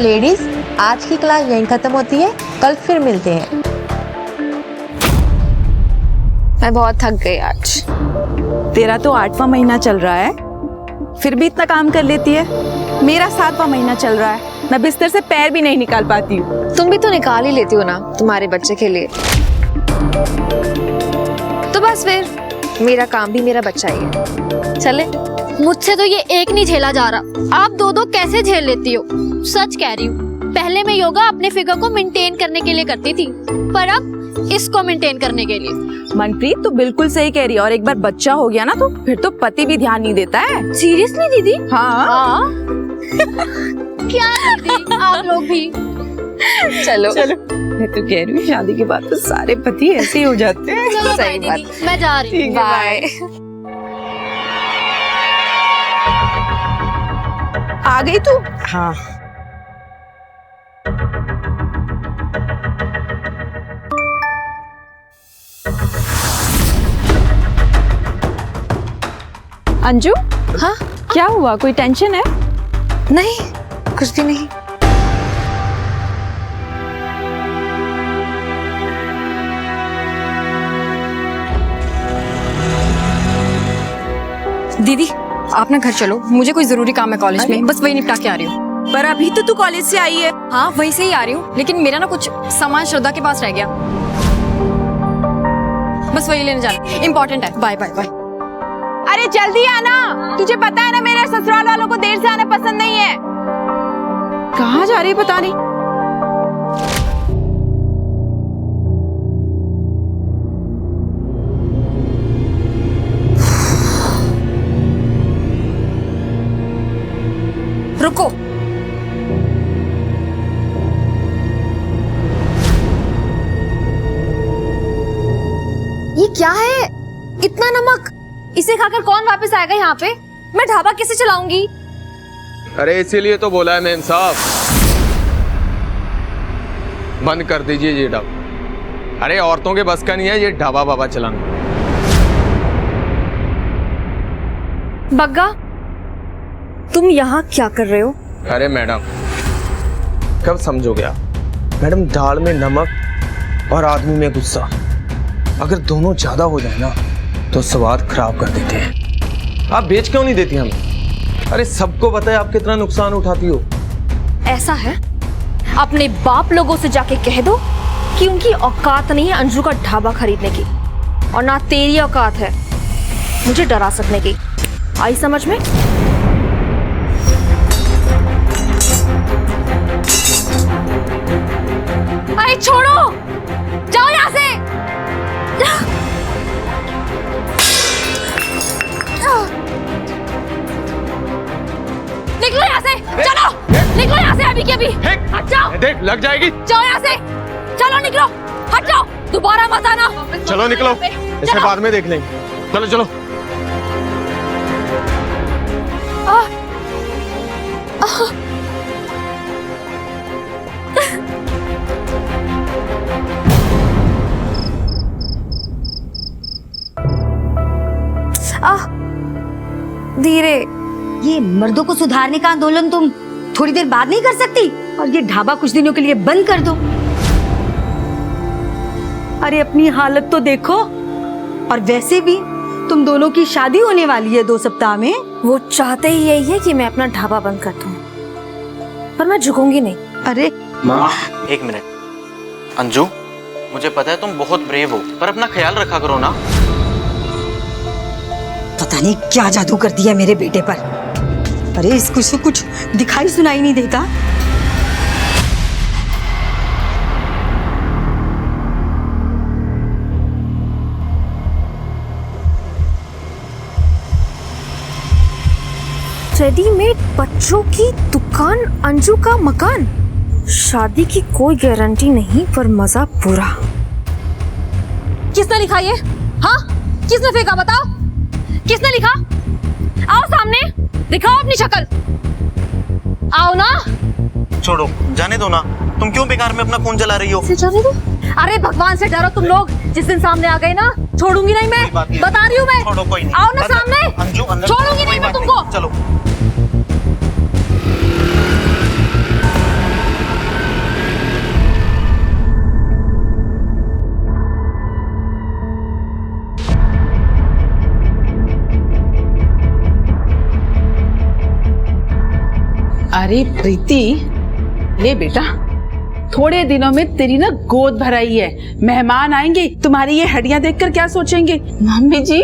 Ladies, आज की class यहीं खत्म होती है, कल फिर मिलते हैं। मैं बहुत थक गई आज। तेरा तो 8वां महीना चल रहा है, फिर भी इतना काम कर लेती है। मेरा 7वां महीना चल रहा है, मैं बिस्तर से पैर भी नहीं निकाल पाती हूँ। तुम भी तो निकाल ही लेती हो ना तुम्हारे बच्चे के लिए। तो बस फिर मेरा काम भी मेरा बच्चा ही है। चले। मुझसे तो ये एक नहीं झेला जा रहा, आप दो दो कैसे झेल लेती हो? सच कह रही हूँ, पहले मैं योगा अपने फिगर को मेंटेन करने के लिए करती थी, पर अब इसको मेंटेन करने के लिए। मनप्रीत, तू बिल्कुल सही कह रही है। और एक बार बच्चा हो गया ना तो फिर तो पति भी ध्यान नहीं देता है। सीरियसली दीदी? हाँ। क्या दीदी, आप लोग भी। चलो चलो, मैं तो कह रही हूँ शादी के बाद तो सारे पति ऐसे ही हो जाते हैं। चलो सही बाय बात। दीदी, मैं जा रही हूँ। बाय। आ गई तू? हाँ। अंजू, हाँ? क्या हुआ? कोई टेंशन है? नहीं, कुछ भी नहीं। दीदी आप ना घर चलो, मुझे कोई जरूरी काम है कॉलेज में, बस वही निपटा के आ रही हूँ। पर अभी तो तू कॉलेज से आई है। हाँ वहीं से ही आ रही हूँ, लेकिन मेरा ना कुछ सामान श्रद्धा के पास रह गया, बस वही लेने जाना इम्पोर्टेंट है। Bye bye bye. अरे जल्दी आना, तुझे पता है ना मेरे ससुराल वालों को देर से आना पसंद नहीं है। कहाँ जा रही है पता नहीं। रुको, ये क्या है? इतना नमक, इसे खाकर कौन वापस आएगा यहाँ पे? मैं ढाबा कैसे चलाऊंगी? अरे इसीलिए तो बोला है मेम साहब, बंद कर दीजिए ये ढाबा। अरे औरतों के बस का नहीं है ये ढाबा बाबा चलाना। बग्गा, तुम यहाँ क्या कर रहे हो? अरे मैडम, कब समझोगे आप? मैडम, दाल में नमक और आदमी में गुस्सा, अगर दोनों ज्यादा हो जाए ना तो स्वाद खराब कर देते हैं। आप बेच क्यों नहीं देती हमें? अरे सबको पता है आप कितना नुकसान उठाती हो। ऐसा है, अपने बाप लोगों से जाके कह दो कि उनकी औकात नहीं है अंजू का ढाबा खरीदने की, और ना तेरी औकात है मुझे डरा सकने की। आई समझ में? अरे छोड़ो, जाओ यहाँ से। निकलो यहाँ से, चलो निकलो यहाँ से अभी के अभी। हट जाओ। देख लग जाएगी। जाओ यहाँ से, चलो निकलो, हट जाओ, दोबारा मत आना। चलो निकलो, इसे बाद में देख लेंगे। चलो चलो। धीरे। ये मर्दों को सुधारने का आंदोलन तुम थोड़ी देर बाद नहीं कर सकती? और ये ढाबा कुछ दिनों के लिए बंद कर दो। अरे अपनी हालत तो देखो। और वैसे भी तुम दोनों की शादी होने वाली है 2 सप्ताह में। वो चाहते ही यही है कि मैं अपना ढाबा बंद कर दूं, पर मैं झुकूंगी नहीं। अरे माँ, एक मिनट। अंजू, मुझे पता है तुम बहुत ब्रेव हो, पर अपना ख्याल रखा करो ना। पता नहीं क्या जादू कर दिया मेरे बेटे पर। अरे इसको से कुछ दिखाई सुनाई नहीं देता। रेडीमेड बच्चों की दुकान, अंजू का मकान। शादी की कोई गारंटी नहीं, पर मजा पूरा। किसने लिखा ये? हाँ, किसने फेंका बताओ? किसने लिखा? आओ सामने, दिखाओ अपनी शक्ल। आओ ना। छोड़ो, जाने दो ना। तुम क्यों बेकार में अपना फोन चला रही हो? जाने दो। अरे भगवान से डरो तुम लोग। जिस दिन सामने आ गए ना, छोड़ूंगी नहीं मैं, बता रही हूँ मैं। छोड़ो, कोई नहीं। आओ ना सामने। अंजू, अंदर छोड़ूंगी नहीं मैं तुमको। चलो। अरे प्रीति, ले बेटा, थोड़े दिनों में तेरी ना गोद भराई है, मेहमान आएंगे, तुम्हारी ये हड्डियां देखकर क्या सोचेंगे? मम्मी जी,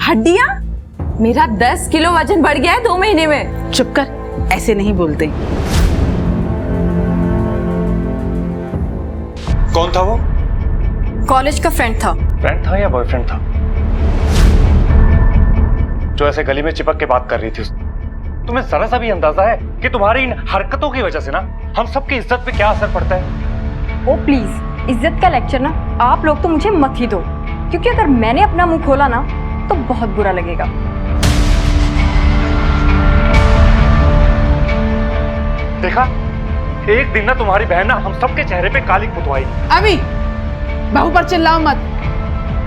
हड्डियां? मेरा 10 किलो वजन बढ़ गया है 2 महीने में। चुप कर, ऐसे नहीं बोलते। कौन था वो? कॉलेज का फ्रेंड था। फ्रेंड था या बॉयफ्रेंड था? जो ऐसे गली में चिपक के बात कर रही थी उसने। तुम्हें जरा सा भी अंदाजा है कि तुम्हारी इन हरकतों की वजह से ना हम सबकी इज्जत पे क्या असर पड़ता है? ओ प्लीज, इज्जत का लेक्चर ना आप लोग तो मुझे मत ही दो, क्योंकि अगर मैंने अपना मुंह खोला ना तो बहुत बुरा लगेगा। देखा, एक दिन ना तुम्हारी बहन ना हम सबके चेहरे पे कालिक पुतवाई। अभी बहू पर चिल्लाओ मत,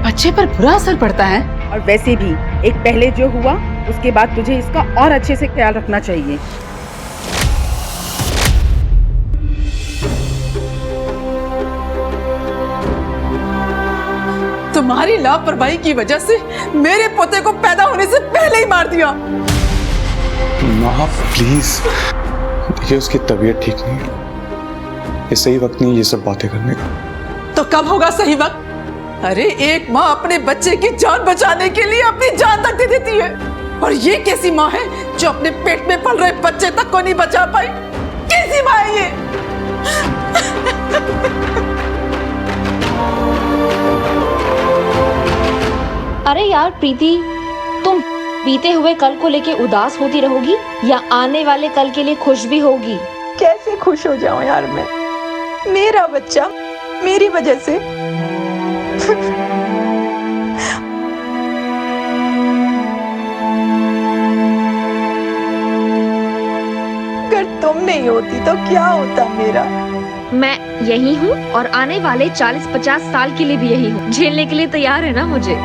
बच्चे पर बुरा असर पड़ता है। और वैसे भी एक पहले जो हुआ उसके बाद तुझे इसका और अच्छे से ख्याल रखना चाहिए। तुम्हारी लापरवाही की वजह से मेरे पोते को पैदा होने से पहले ही मार दिया। माँ प्लीज, देखिए उसकी तबीयत ठीक नहीं है, ये सही वक्त नहीं ये सब बातें करने का। तो कब होगा सही वक्त? अरे एक माँ अपने बच्चे की जान बचाने के लिए अपनी जान तक दे देती है, और ये कैसी माँ है जो अपने पेट में पल रहे बच्चे तक को नहीं बचा पाई? कैसी माँ है ये? अरे यार प्रीति, तुम बीते हुए कल को लेके उदास होती रहोगी या आने वाले कल के लिए खुश भी होगी? कैसे खुश हो जाऊं यार मैं? मेरा बच्चा मेरी वजह से। अगर तुम नहीं होती तो क्या होता मेरा? मैं यही हूँ और आने वाले 40-50 साल के लिए भी यही हूँ। झेलने के लिए तैयार है ना मुझे?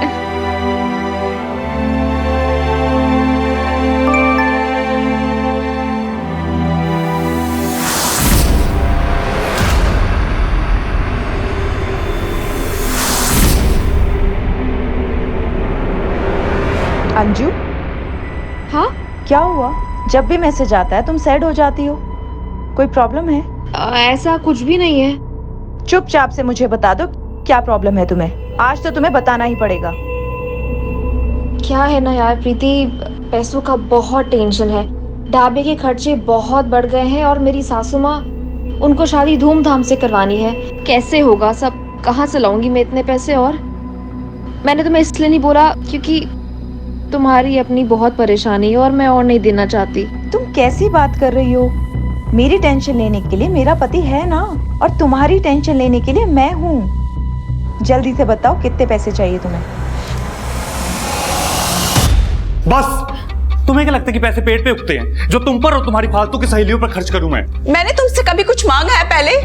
अंजू, हाँ, क्या हुआ? जब भी मैसेज आता है तुम सैड हो जाती हो, कोई प्रॉब्लम है? ऐसा कुछ भी नहीं है। चुपचाप से मुझे बता दो क्या प्रॉब्लम है तुम्हें। आज तो तुम्हें बताना ही पड़ेगा। क्या है ना यार प्रीति, पैसों का बहुत टेंशन है। ढाबे के खर्चे बहुत बढ़ गए हैं और मेरी सासू माँ, उनको शादी धूमधाम से करवानी है। कैसे होगा सब? कहाँ से लाऊंगी मैं इतने पैसे? और मैंने तुम्हें इसलिए नहीं बोला क्योंकि तुम्हारी अपनी बहुत परेशानी है और मैं और नहीं देना चाहती। तुम कैसी बात कर रही हो? मेरी टेंशन लेने के लिए मेरा पति है ना, और तुम्हारी टेंशन लेने के लिए मैं हूँ। जल्दी से बताओ कितने पैसे चाहिए तुम्हें? बस, तुम्हें क्या लगता है कि पैसे पेट पे उगते हैं जो तुम पर और तुम्हारी फालतू की सहेलियों पर खर्च करूं मैं? मैंने तुमसे कभी कुछ मांगा है पहले?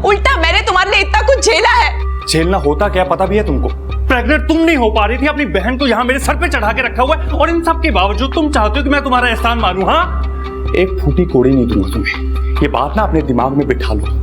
उल्टा मैंने तुम्हारे लिए इतना कुछ झेला है। झेलना होता क्या पता भी है तुमको? प्रेग्नेंट तुम नहीं हो पा रही थी, अपनी बहन को यहाँ मेरे सर पे चढ़ा के रखा हुआ है, और इन सब के बावजूद तुम चाहते हो कि मैं तुम्हारा एहसान मानूं? हाँ, एक फूटी कोड़ी नहीं दूंगा तुम्हें। ये बात ना अपने दिमाग में बिठा लो।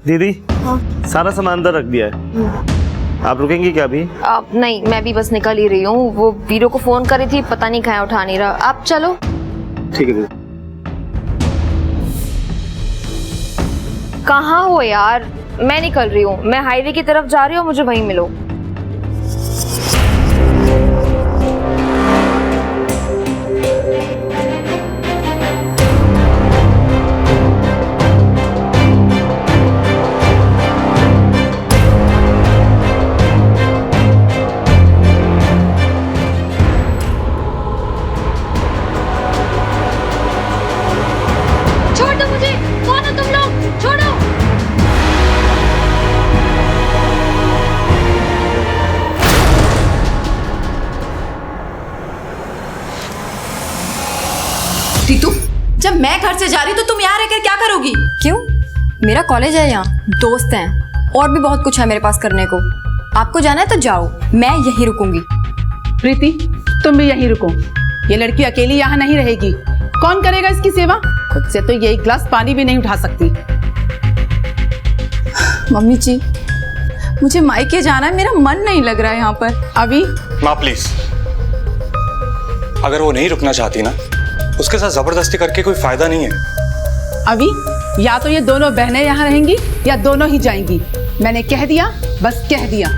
दीदी, हाँ? सारा सामान अंदर रख दिया है, आप रुकेंगी क्या अभी? नहीं, मैं भी बस निकल ही रही हूँ। वो वीरो को फोन करी थी, पता नहीं कहाँ उठा नहीं रहा। आप चलो। ठीक है दीदी। कहाँ हो यार? मैं निकल रही हूँ, मैं हाईवे की तरफ जा रही हूँ, मुझे वहीं मिलो। रितु, जब मैं घर से जा रही तो तुम यहाँ रहकर क्या करोगी? क्यों? मेरा कॉलेज है, यहाँ दोस्त हैं, और भी बहुत कुछ है मेरे पास करने को। आपको जाना है तो जाओ, मैं यहीं रुकूंगी। प्रीति, तुम भी यहीं रुको। ये लड़की अकेली यहाँ नहीं रहेगी। कौन करेगा इसकी सेवा? खुद से तो ये एक गिलास पानी भी नहीं उठा सकती। मम्मी जी, मुझे मायके जाना है, मेरा मन नहीं लग रहा है यहाँ पर। अभी माँ प्लीज, अगर वो नहीं रुकना चाहती ना, उसके साथ जबरदस्ती करके कोई फायदा नहीं है। अभी या तो ये दोनों बहनें यहाँ रहेंगी या दोनों ही जाएंगी। मैंने कह दिया, बस कह दिया।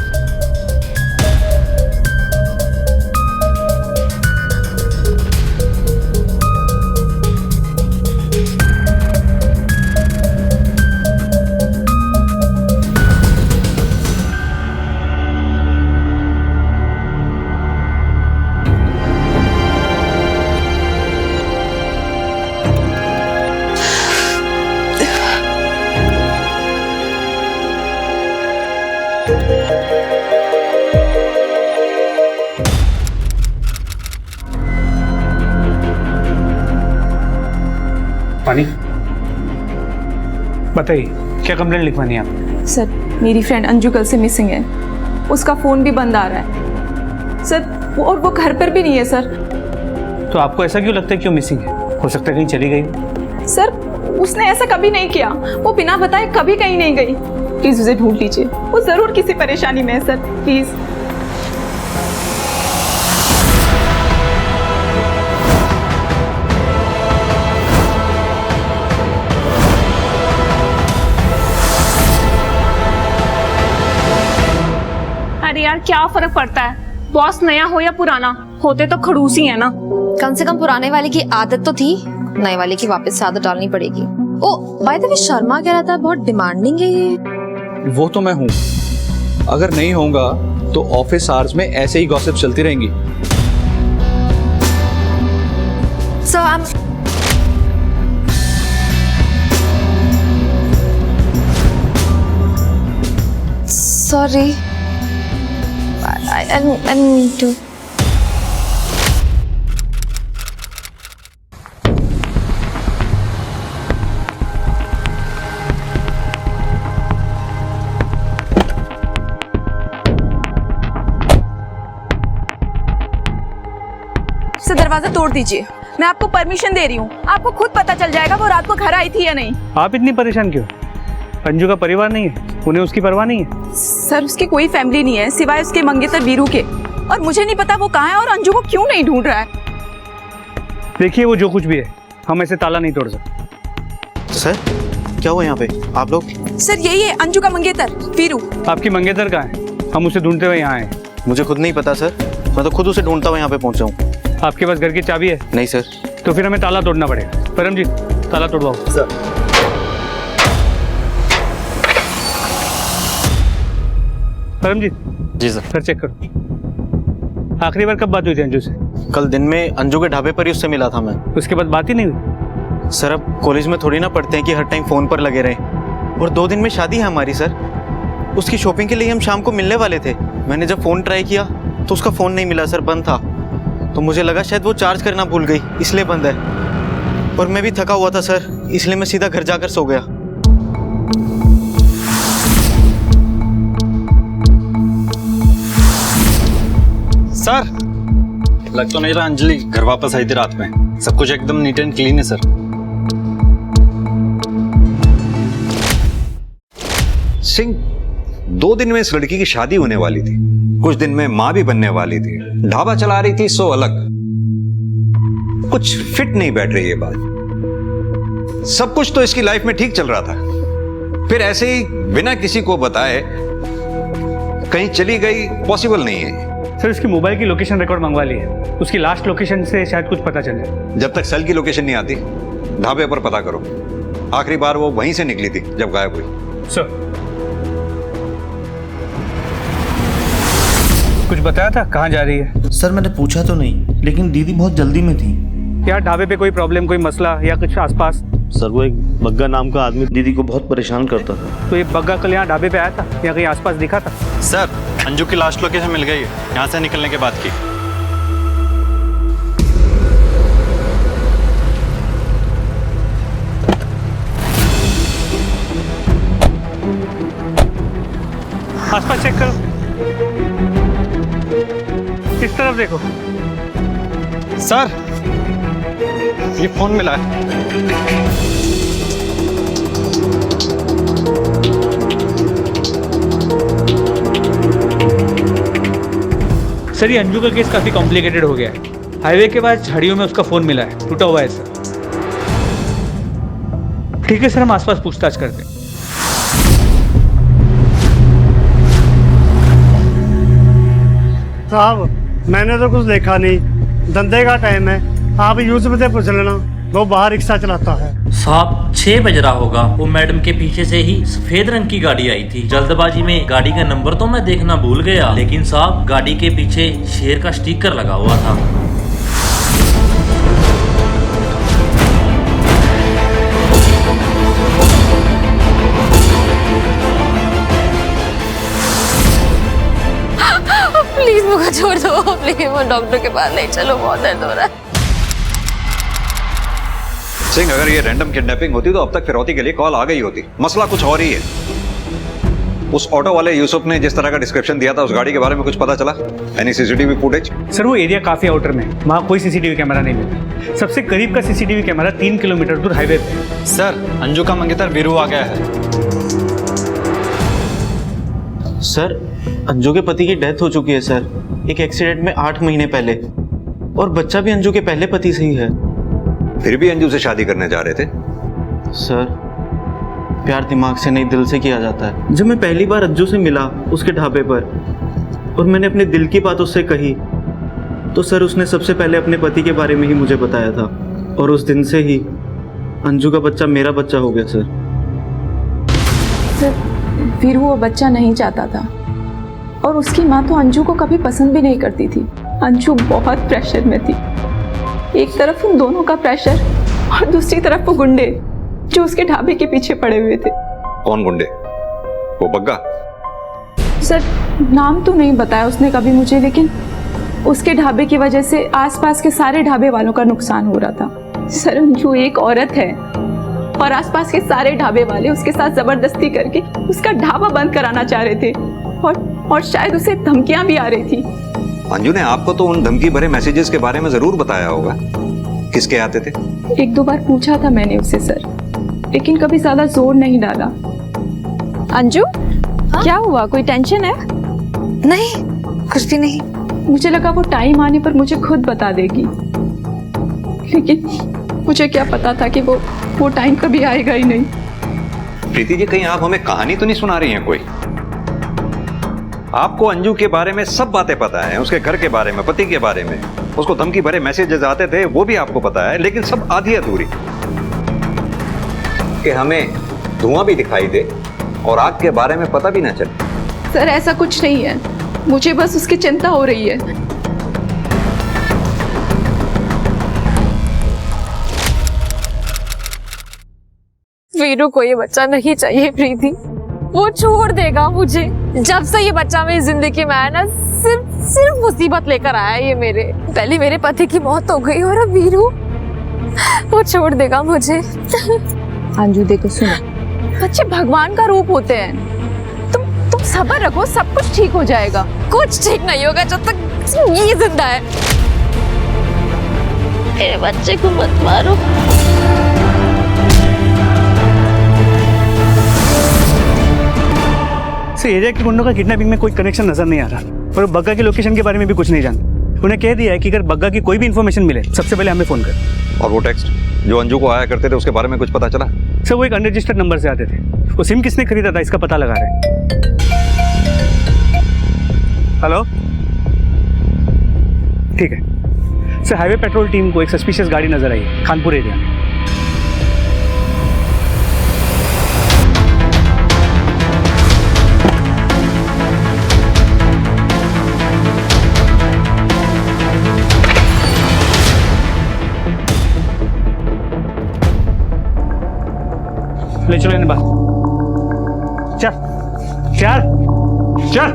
पानी, बताइए क्या कंप्लेंट लिखवानी है आप? सर, मेरी फ्रेंड अंजू कल से मिसिंग है। उसका फ़ोन भी बंद आ रहा है सर, और वो घर पर भी नहीं है सर। तो आपको ऐसा क्यों लगता है क्यों मिसिंग है? हो सकता है कहीं चली गई। सर, उसने ऐसा कभी नहीं किया। वो बिना बताए कभी कहीं नहीं गई। प्लीज़ उसे ढूंढ लीजिए, वो ज़रूर किसी परेशानी में है सर, प्लीज़। अरे यार, क्या फर्क पड़ता है? बॉस नया हो या पुराना, होते तो खड़ूस ही है ना। कम से कम पुराने वाले की आदत तो थी, नए वाले की वापस से आदत डालनी पड़ेगी। ओ बाय द वे, शर्मा कह रहा था बहुत डिमांडिंग है ये। वो तो मैं हूँ। अगर नहीं होगा तो ऑफिस आवर्स में ऐसे ही गॉसिप चलती रहेंगी। So I'm sorry. I need to. Sir, दरवाजा तोड़ दीजिए। मैं आपको परमिशन दे रही हूँ। आपको खुद पता चल जाएगा वो रात को घर आई थी या नहीं। आप इतनी परेशान क्यों? अंजू का परिवार नहीं है, उन्हें उसकी परवाह नहीं है। सर, उसकी कोई फैमिली नहीं है सिवाय उसके मंगेतर वीरू के, और मुझे नहीं पता वो कहाँ है और अंजू को क्यों नहीं ढूंढ रहा है। देखिए, वो जो कुछ भी है, हम ऐसे ताला नहीं तोड़ सकते। सर, क्या हुआ यहाँ पे? आप लोग? सर, यही है अंजू का मंगेतर वीरू। आपकी मंगेतर कहाँ है? हम उसे ढूंढते हुए यहाँ आए। मुझे खुद नहीं पता सर, मैं तो खुद उसे ढूंढता हुआ यहाँ पे पहुँचा हूँ। आपके पास घर की चाबी है? नहीं सर। तो फिर हमें ताला तोड़ना पड़ेगा। परम जी, ताला तोड़वाओ। सर। परम जी। जी सर। घर चेक करो। आखिरी बार कब बात हुई थी अंजू से? कल दिन में अंजू के ढाबे पर ही उससे मिला था मैं। उसके बाद बात ही नहीं हुई? सर, अब कॉलेज में थोड़ी ना पढ़ते हैं कि हर टाइम फोन पर लगे रहें। और 2 दिन में शादी है हमारी सर। उसकी शॉपिंग के लिए हम शाम को मिलने वाले थे। मैंने जब फोन ट्राई किया तो उसका फोन नहीं मिला सर, बंद था। तो मुझे लगा शायद वो चार्ज करना भूल गई, इसलिए बंद है। और मैं भी थका हुआ था सर, इसलिए मैं सीधा घर जाकर सो गया। सर, लग तो नहीं रहा अंजलि घर वापस आई थी रात में। सब कुछ एकदम नीट एंड क्लीन है सर। सिंह, 2 दिन में इस लड़की की शादी होने वाली थी, कुछ दिन में मां भी बनने वाली थी, ढाबा चला रही थी सो अलग। कुछ फिट नहीं बैठ रही ये बात। सब कुछ तो इसकी लाइफ में ठीक चल रहा था, फिर ऐसे ही बिना किसी को बताए कहीं चली गई, पॉसिबल नहीं है। सर, उसकी मोबाइल की लोकेशन रिकॉर्ड मंगवा ली है। उसकी लास्ट लोकेशन से शायद कुछ पता चल जाए। जब तक सेल की लोकेशन नहीं आती, ढाबे पर पता करो। आखिरी बार वो वहीं से निकली थी जब गायब हुई। सर, कुछ बताया था कहाँ जा रही है? सर, मैंने पूछा तो नहीं, लेकिन दीदी बहुत जल्दी में थी। क्या ढाबे पे कोई प्रॉब्लम, कोई मसला या कुछ आसपास? सर, वो एक बग्गा नाम का आदमी दीदी को बहुत परेशान करता था। तो ये बग्गा कल यहाँ ढाबे पे आया था या कहीं आसपास दिखा था? सर, अंजू की लास्ट लोकेशन मिल गई है, यहाँ से निकलने के बाद की। पास चेक करो, इस तरफ देखो। सर ये फोन मिला है। सर ये अंजू का केस काफी कॉम्प्लिकेटेड हो गया है। हाईवे के बाद झाड़ियों में उसका फोन मिला है, टूटा हुआ है सर। ठीक है सर, हम आसपास पूछताछ करते हैं। साहब मैंने तो कुछ देखा नहीं, धंधे का टाइम है, आप यूसुफ से पूछ लेना, वो बाहर रिक्शा चलाता है। साहब 6 बज रहा होगा, वो मैडम के पीछे से ही सफेद रंग की गाड़ी आई थी। जल्दबाजी में गाड़ी का नंबर तो मैं देखना भूल गया, लेकिन साहब गाड़ी के पीछे शेर का स्टिकर लगा हुआ था। प्लीज मुझे छोड़ दो, प्लीज वो डॉक्टर के पास ले चलो, बहुत दर्द हो रहा है। सिंह, अगर ये रैंडम किडनैपिंग होती तो अब तक फिरौती के लिए कॉल आ गई होती। मसला कुछ और ही है। उस ऑटो वाले यूसुफ ने जिस तरह का डिस्क्रिप्शन दिया था, उस गाड़ी के बारे में कुछ पता चला? Any CCTV footage? सर वो एरिया काफी आउटर में, वहाँ कोई सीसीटीवी कैमरा नहीं मिला। सबसे करीब का सीसीटीवी कैमरा 3 किलोमीटर दूर हाईवे पे। सर अंजू का मंगेतर वीरू आ गया है। सर अंजू के पति की डेथ हो चुकी है सर, एक एक्सीडेंट में 8 महीने पहले, और बच्चा भी अंजू के पहले पति से ही है। फिर भी अंजू से शादी करने जा रहे थे? सर प्यार दिमाग से नहीं, दिल से किया जाता है। जब मैं पहली बार अंजू से मिला उसके ढाबे पर और मैंने अपने दिल की बात उससे कही, तो सर उसने सबसे पहले अपने पति के बारे में ही मुझे बताया था, और उस दिन से ही अंजू का बच्चा मेरा बच्चा हो गया सर। फिर वो बच्चा नहीं चाहता था, और उसकी माँ तो अंजू को कभी पसंद भी नहीं करती थी। अंजू बहुत प्रेशर में थी, एक तरफ उन दोनों का प्रेशर और दूसरी तरफ वो गुंडे जो उसके ढाबे के पीछे पड़े हुए थे। कौन गुंडे? वो बग्गा? सर नाम तो नहीं बताया उसने कभी मुझे, लेकिन उसके ढाबे की वजह से आसपास के सारे ढाबे वालों का नुकसान हो रहा था। सर अंजू एक औरत है और आसपास के सारे ढाबे वाले उसके साथ जबरदस्ती करके उसका ढाबा बंद कराना चाह रहे थे, और शायद उसे धमकियां भी आ रही थी। अंजू ने आपको तो उन धमकी भरे मैसेजेस के बारे में जरूर बताया होगा। किसके आते थे? 1-2 बार पूछा था मैंने उससे सर, लेकिन कभी ज्यादा जोर नहीं डाला। अंजू क्या हुआ, कोई टेंशन है? नहीं, कुछ भी नहीं। मुझे लगा वो टाइम आने पर मुझे खुद बता देगी, लेकिन मुझे क्या पता था कि वो टाइम कभी आएगा ही नहीं। प्रीति जी, कहीं आप हमें कहानी तो नहीं सुना रही हैं कोई? आपको अंजू के बारे में सब बातें पता है, उसके घर के बारे में, पति के बारे में, उसको धमकी भरे मैसेजेस आते थे वो भी आपको पता है, लेकिन सब आधी अधूरी। कि हमें धुआं भी दिखाई दे और आग के बारे में पता भी ना चले। सर ऐसा कुछ नहीं है, मुझे बस उसकी चिंता हो रही है। वीरू को ये बच्चा नहीं चाहिए प्रीति, वो छोड़ देगा मुझे। जब से ये बच्चा मेरी जिंदगी में आया ना, सिर्फ मुसीबत लेकर आया ये मेरे। पहले मेरे पति की मौत हो गई और अब वीरू, वो छोड़ देगा मुझे। अंजू देखो सुनो, बच्चे भगवान का रूप होते हैं, तुम सब्र रखो, सब कुछ ठीक हो जाएगा। कुछ ठीक नहीं होगा जब तक ये जिंदा है। मेरे बच्चे को मत मारो। एरिया के गुंडों का किडनैपिंग में कोई कनेक्शन नजर नहीं आ रहा, और बग्गा की लोकेशन के बारे में भी कुछ नहीं जानते। उन्हें कह दिया है कि अगर बग्गा की कोई भी इंफॉर्मेशन मिले सबसे पहले हमें फोन कर। और वो टेक्स्ट जो अंजू को आया करते थे उसके बारे में कुछ पता चला? सर वो एक अनरजिस्टर्ड नंबर से आते थे, वो सिम किसने खरीदा था इसका पता लगा रहे हैं। हेलो, ठीक है सर, हाईवे पेट्रोल टीम को एक सस्पिशियस गाड़ी नजर आई है खानपुर एरिया में। ले चलो इन्हें बाहर, चल चल चल,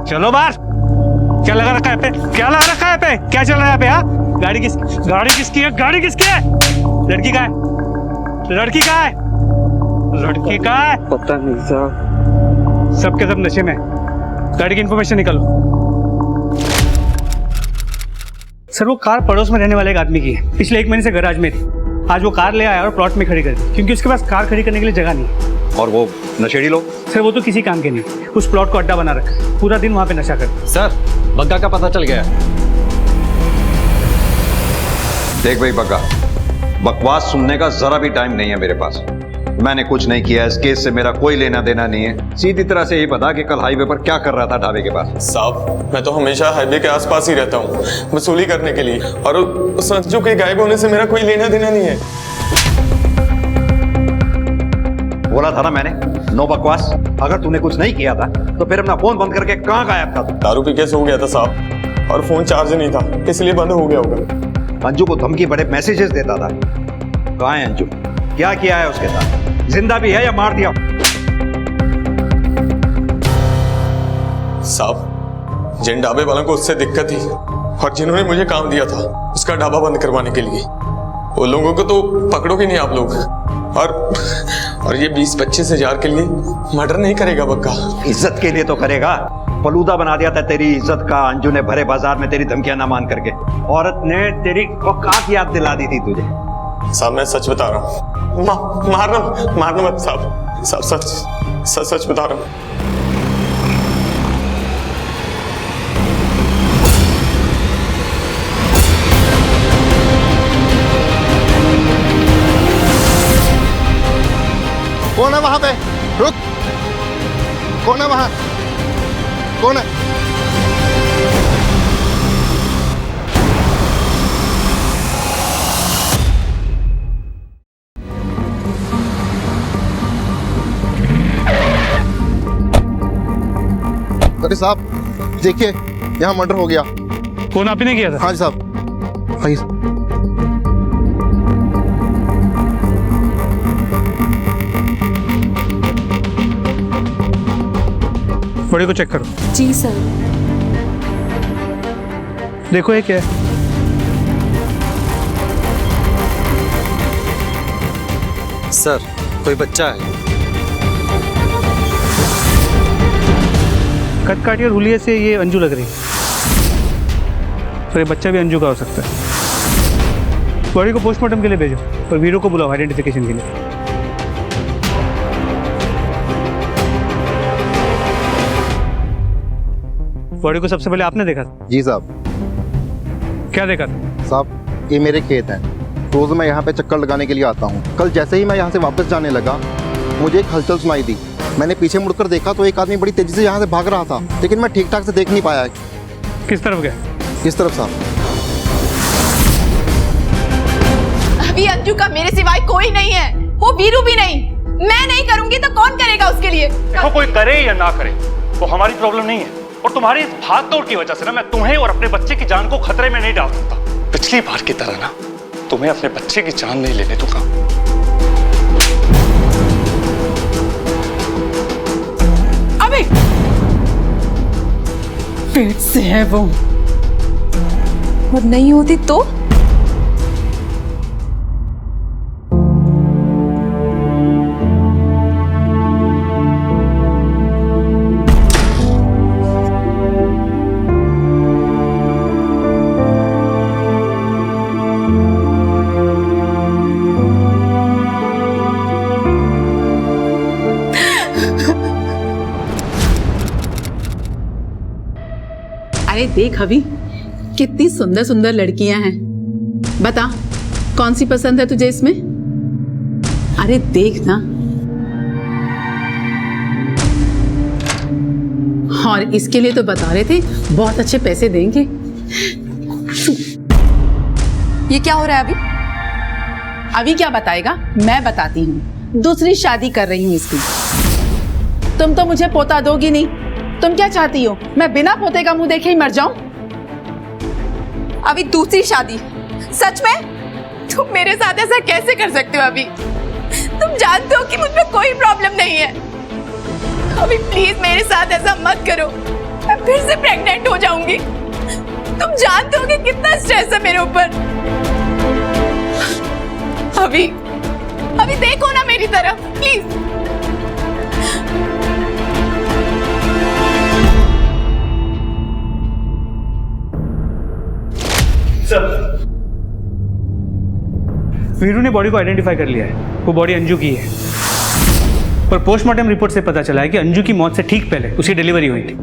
चलो बाहर। क्या लगा रखा है पे, क्या लगा रखा है पे, क्या चल रहा है पे? हाँ गाड़ी किसकी है? गाड़ी किसकी है? लड़की का है? लड़की का है? लड़की का है? पता नहीं साहब, सबके सब नशे में। गाड़ी की इन्फॉर्मेशन निकालो। सर वो कार पड़ोस में रहने वाले एक आदमी की है, पिछले 1 महीने से गैराज में थी। आज वो कार ले आया और प्लॉट में खड़ी कर दी, क्योंकि उसके पास कार खड़ी करने के लिए जगह नहीं है। और वो नशेड़ी लोग? सर वो तो किसी काम के नहीं, उस प्लॉट को अड्डा बना रखा, पूरा दिन वहाँ पे नशा करते। सर बग्गा का पता चल गया। देख भाई बग्गा, बकवास सुनने का जरा भी टाइम नहीं है मेरे पास। मैंने कुछ नहीं किया, इस केस से मेरा कोई लेना देना नहीं है। सीधी तरह से ये बता कि कल हाईवे पर क्या कर रहा था ढाबे के पास। साहब मैं तो हमेशा हाईवे के आसपास ही रहता हूँ वसूली करने के लिए, और उस संजू के गायब होने से मेरा कोई लेना देना नहीं है। बोला था ना मैंने, नो बकवास। अगर तूने कुछ नहीं किया था तो फिर अपना फोन बंद करके कहाँ गायब था तू? दारू पी के सो गया था साहब, और फोन चार्ज नहीं था, इसलिए बंद हो गया होगा। अंजू को धमकी बड़े मैसेजेस देता था। कहाँ है अंजू? क्या किया है उसके साथ? जिंदा भी है या मार दिया? साहब जिन ढाबे वालों को उससे दिक्कत थी और जिन्होंने मुझे काम दिया था उसका ढाबा बंद करवाने के लिए, वो लोगों को तो पकड़ोगे नहीं आप लोग। और ये 20-25 हजार के लिए मर्डर नहीं करेगा बग्गा। इज्जत के लिए तो करेगा। फलूदा बना दिया था तेरी इज्जत का अंजू ने भरे बाजार में तेरी धमकियां ना मान करके। औरत ने तेरी औकात याद दिला दी थी तुझे। साहब मैं सच बता रहा हूँ, मारना मत साहब, सच बता रहा हूँ। कौन है वहां पे? रुक, कौन है वहां? कौन है? अरे साहब देखिए, यहाँ मर्डर हो गया। कौन आप ही ने किया था? हाँ जी साहब। आइए। बॉडी को चेक करो। जी सर। देखो ये क्या है? सर कोई बच्चा है। कटकाठी और हुलिये से ये अंजू लग रही है, तो ये बच्चा भी अंजू का हो सकता है। बॉडी को पोस्टमार्टम के लिए भेजो और वीरो को बुलाओ आइडेंटिफिकेशन के लिए। बॉडी को सबसे पहले आपने देखा था? जी साहब। क्या देखा था? साहब ये मेरे खेत हैं, रोज मैं यहाँ पे चक्कर लगाने के लिए आता हूँ। कल जैसे ही मैं यहाँ से वापस जाने लगा, मुझे एक हलचल सुनाई दी। मैंने पीछे मुड़कर देखा तो एक आदमी बड़ी तेजी से यहाँ से भाग रहा था, लेकिन मैं ठीक ठाक से देख नहीं पाया। किस तरफ गया? किस तरफ साहब? अभी अंजू का मेरे सिवाय कोई नहीं है, वो वीरू भी नहीं। मैं नहीं करूंगी तो कौन करेगा उसके लिए? देखो कोई करे या ना करे वो हमारी प्रॉब्लम नहीं है, और तुम्हारी इस भाग दौड़ की वजह से ना मैं तुम्हें और अपने बच्चे की जान को खतरे में नहीं डाल सकता। पिछली बार की तरह ना तुम्हें अपने बच्चे की जान नहीं लेने दूंगा। अबे पेट से है वो, और नहीं होती तो? अरे देख अभी कितनी सुंदर सुंदर लड़कियां हैं, बता कौन सी पसंद है तुझे इसमें? अरे देख ना। और इसके लिए तो बता रहे थे बहुत अच्छे पैसे देंगे। ये क्या हो रहा है अभी? अभी क्या बताएगा, मैं बताती हूँ। दूसरी शादी कर रही हूँ इसकी। तुम तो मुझे पोता दोगी नहीं, तुम क्या चाहती हो, मैं बिना पोते का मुंह देखे ही मर जाऊं? अभी दूसरी शादी? सच में? तुम मेरे साथ ऐसा कैसे कर सकते हो? अभी तुम जानते हो कि मुझ में कोई प्रॉब्लम नहीं है। अभी प्लीज मेरे साथ ऐसा मत करो, मैं फिर से प्रेग्नेंट हो जाऊंगी। तुम जानते हो कि कितना स्ट्रेस है मेरे ऊपर। अभी देखो ना मेरी तरफ प्लीज। वीरू ने बॉडी को आइडेंटिफाई कर लिया है, वो बॉडी अंजू की है। पर पोस्टमार्टम रिपोर्ट से पता चला है कि अंजू की मौत से ठीक पहले उसकी डिलीवरी हुई थी।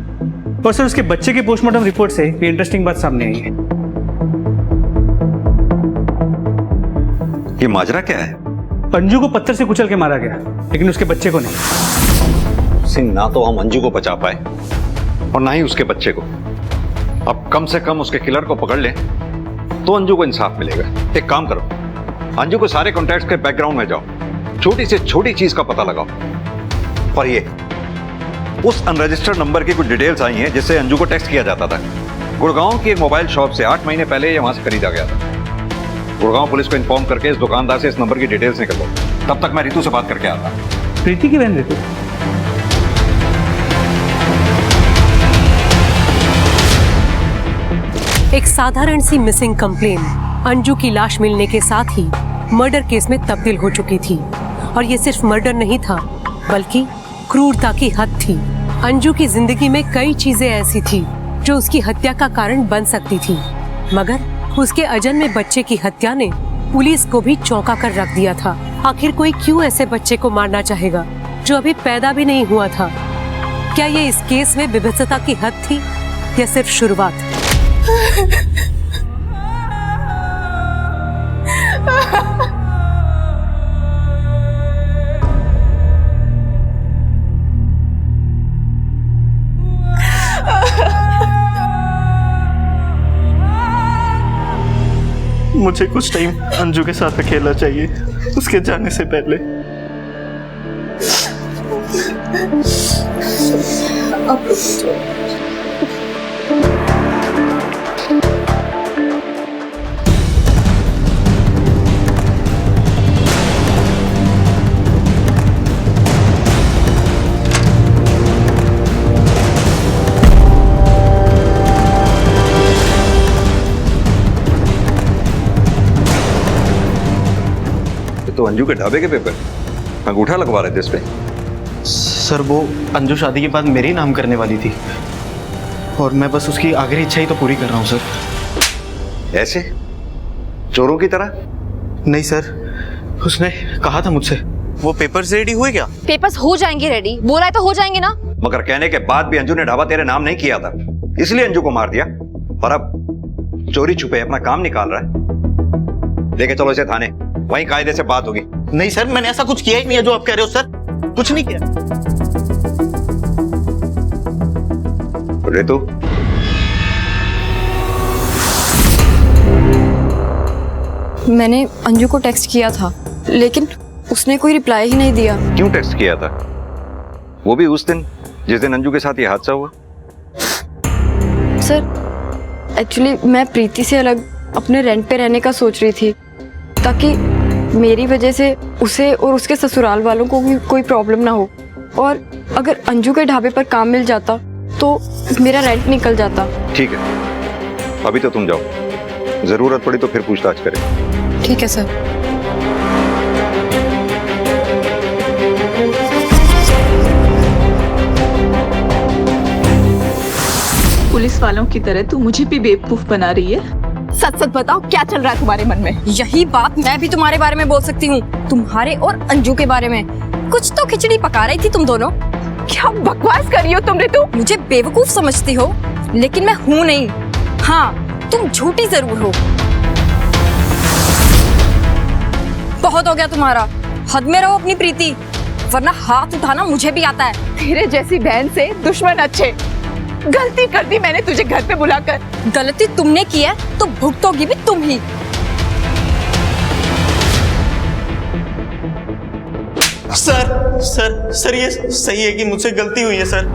और सर उसके बच्चे के पोस्टमार्टम रिपोर्ट से ये इंटरेस्टिंग बात सामने आई है। ये माजरा क्या है? अंजू को पत्थर से कुचल के मारा गया, लेकिन उसके बच्चे को नहीं। सिंह, ना तो हम अंजू को बचा पाए और ना ही उसके बच्चे को। अब कम से कम उसके किलर को पकड़ ले तो अंजू को इंसाफ मिलेगा। एक काम करो, अंजू को सारे कॉन्टैक्ट्स के बैकग्राउंड में जाओ, छोटी से छोटी चीज का पता लगाओ। और ये उस अनरजिस्टर्ड नंबर की कुछ डिटेल्स आई हैं जिससे अंजू को टेक्स्ट किया जाता था। गुड़गांव की एक मोबाइल शॉप से 8 महीने पहले ये वहां से खरीदा गया था। गुड़गांव पुलिस को इन्फॉर्म करके इस दुकानदार से इस नंबर की डिटेल्स निकल लो। तब तक मैं रितु से बात करके आता। प्रीति की बहन रितु? एक साधारण सी मिसिंग कंप्लेन अंजू की लाश मिलने के साथ ही मर्डर केस में तब्दील हो चुकी थी। और ये सिर्फ मर्डर नहीं था, बल्कि क्रूरता की हद थी। अंजू की जिंदगी में कई चीजें ऐसी थी जो उसकी हत्या का कारण बन सकती थी, मगर उसके अजन्मे बच्चे की हत्या ने पुलिस को भी चौंका कर रख दिया था। आखिर कोई क्यों ऐसे बच्चे को मारना चाहेगा जो अभी पैदा भी नहीं हुआ था? क्या ये इस केस में विभत्सता की हद थी या सिर्फ शुरुआत? मुझे कुछ टाइम अंजू के साथ अकेला चाहिए, उसके जाने से पहले। तो अंजू के ढाबे के पेपर अंगूठा लगवा रहे थे इस पे? सर वो अंजू शादी के बाद मेरी नाम करने वाली थी और मैं बस उसकी आखिरी इच्छा ही तो पूरी कर रहा हूँ सर। ऐसे चोरों की तरह? नहीं सर, उसने कहा था मुझसे। वो पेपर्स रेडी हुए क्या? पेपर्स हो जाएंगे रेडी, बोला है तो हो जाएंगे ना। मगर कहने के बाद भी अंजू ने ढाबा तेरे नाम नहीं किया था, इसलिए अंजू को मार दिया और अब चोरी छुपे अपना काम निकाल रहा है। लेके चलो इसे थाने, वहीं कायदे से बात होगी। नहीं सर, मैंने ऐसा कुछ किया ही नहीं है जो आप कह रहे हो सर, कुछ नहीं किया। रितु, मैंने अंजू को टेक्स्ट किया था, लेकिन उसने कोई रिप्लाई ही नहीं दिया। क्यों टेक्स्ट किया था? वो भी उस दिन जिस दिन अंजू के साथ ये हादसा हुआ? सर एक्चुअली मैं प्रीति से अलग अपने रेंट पे रहने का सोच रही थी, ताकि मेरी वजह से उसे और उसके ससुराल वालों को भी कोई प्रॉब्लम ना हो। और अगर अंजू के ढाबे पर काम मिल जाता तो मेरा रेंट निकल जाता। ठीक है, अभी तो तुम जाओ, जरूरत पड़ी तो फिर पूछताछ करें। ठीक है सर। पुलिस वालों की तरह तू मुझे भी बेवकूफ बना रही है। सच सच बताओ क्या चल रहा है तुम्हारे मन में? यही बात मैं भी तुम्हारे बारे में बोल सकती हूँ, तुम्हारे और अंजू के बारे में। कुछ तो खिचड़ी पका रही थी तुम दोनों। क्या बकवास कर रही हो तुम रितु? मुझे बेवकूफ समझती हो, लेकिन मैं हूँ नहीं। हाँ, तुम झूठी जरूर हो। बहुत हो गया तुम्हारा, हद में रहो अपनी प्रीति, वरना हाथ उठाना मुझे भी आता है। तेरे जैसी बहन से दुश्मन अच्छे। गलती कर दी मैंने तुझे घर पे बुलाकर। गलती तुमने की है तो भुगतोगी भी तुम ही। सर ये सही है कि मुझसे गलती हुई है सर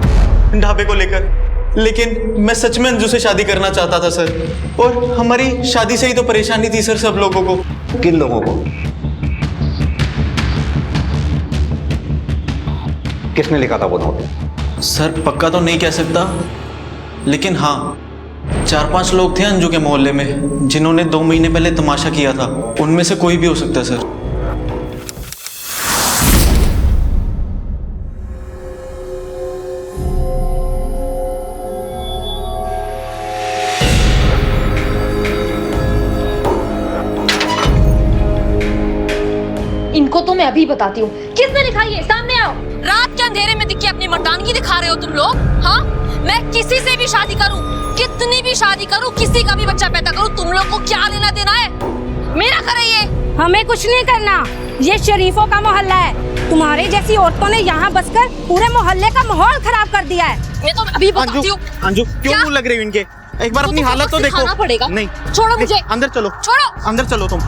ढाबे को लेकर, लेकिन मैं सच में अंजू से शादी करना चाहता था सर, और हमारी शादी से ही तो परेशानी थी सर सब लोगों को। किन लोगों को? किसने लिखा था वो नोट? सर पक्का तो नहीं कह सकता, लेकिन हाँ 4-5 लोग थे अंजू के मोहल्ले में जिन्होंने 2 महीने पहले तमाशा किया था। उनमें से कोई भी हो सकता है सर। रुको तो मैं अभी बताती हूँ। किसने लिखा ये? सामने आओ। रात के अंधेरे में दिखे अपनी मर्दानगी दिखा रहे हो तुम लोग। हाँ, मैं किसी से भी शादी करूँ, कितनी भी शादी करूँ, किसी का भी बच्चा पैदा करूँ, तुम लोग को क्या लेना देना है? मेरा घर है ये। हमें कुछ नहीं करना, ये शरीफों का मोहल्ला है। तुम्हारे जैसी औरतों ने यहाँ बसकर पूरे मोहल्ले का माहौल खराब कर दिया है। मैं तो अभी बताती हूँ। अंजू क्यों मुंह लग रही हो इनके? एक बार अपनी हालत तो देखो। पड़ेगा। नहीं, छोड़ो मुझे। अंदर चलो, छोड़ो, अंदर चलो तुम।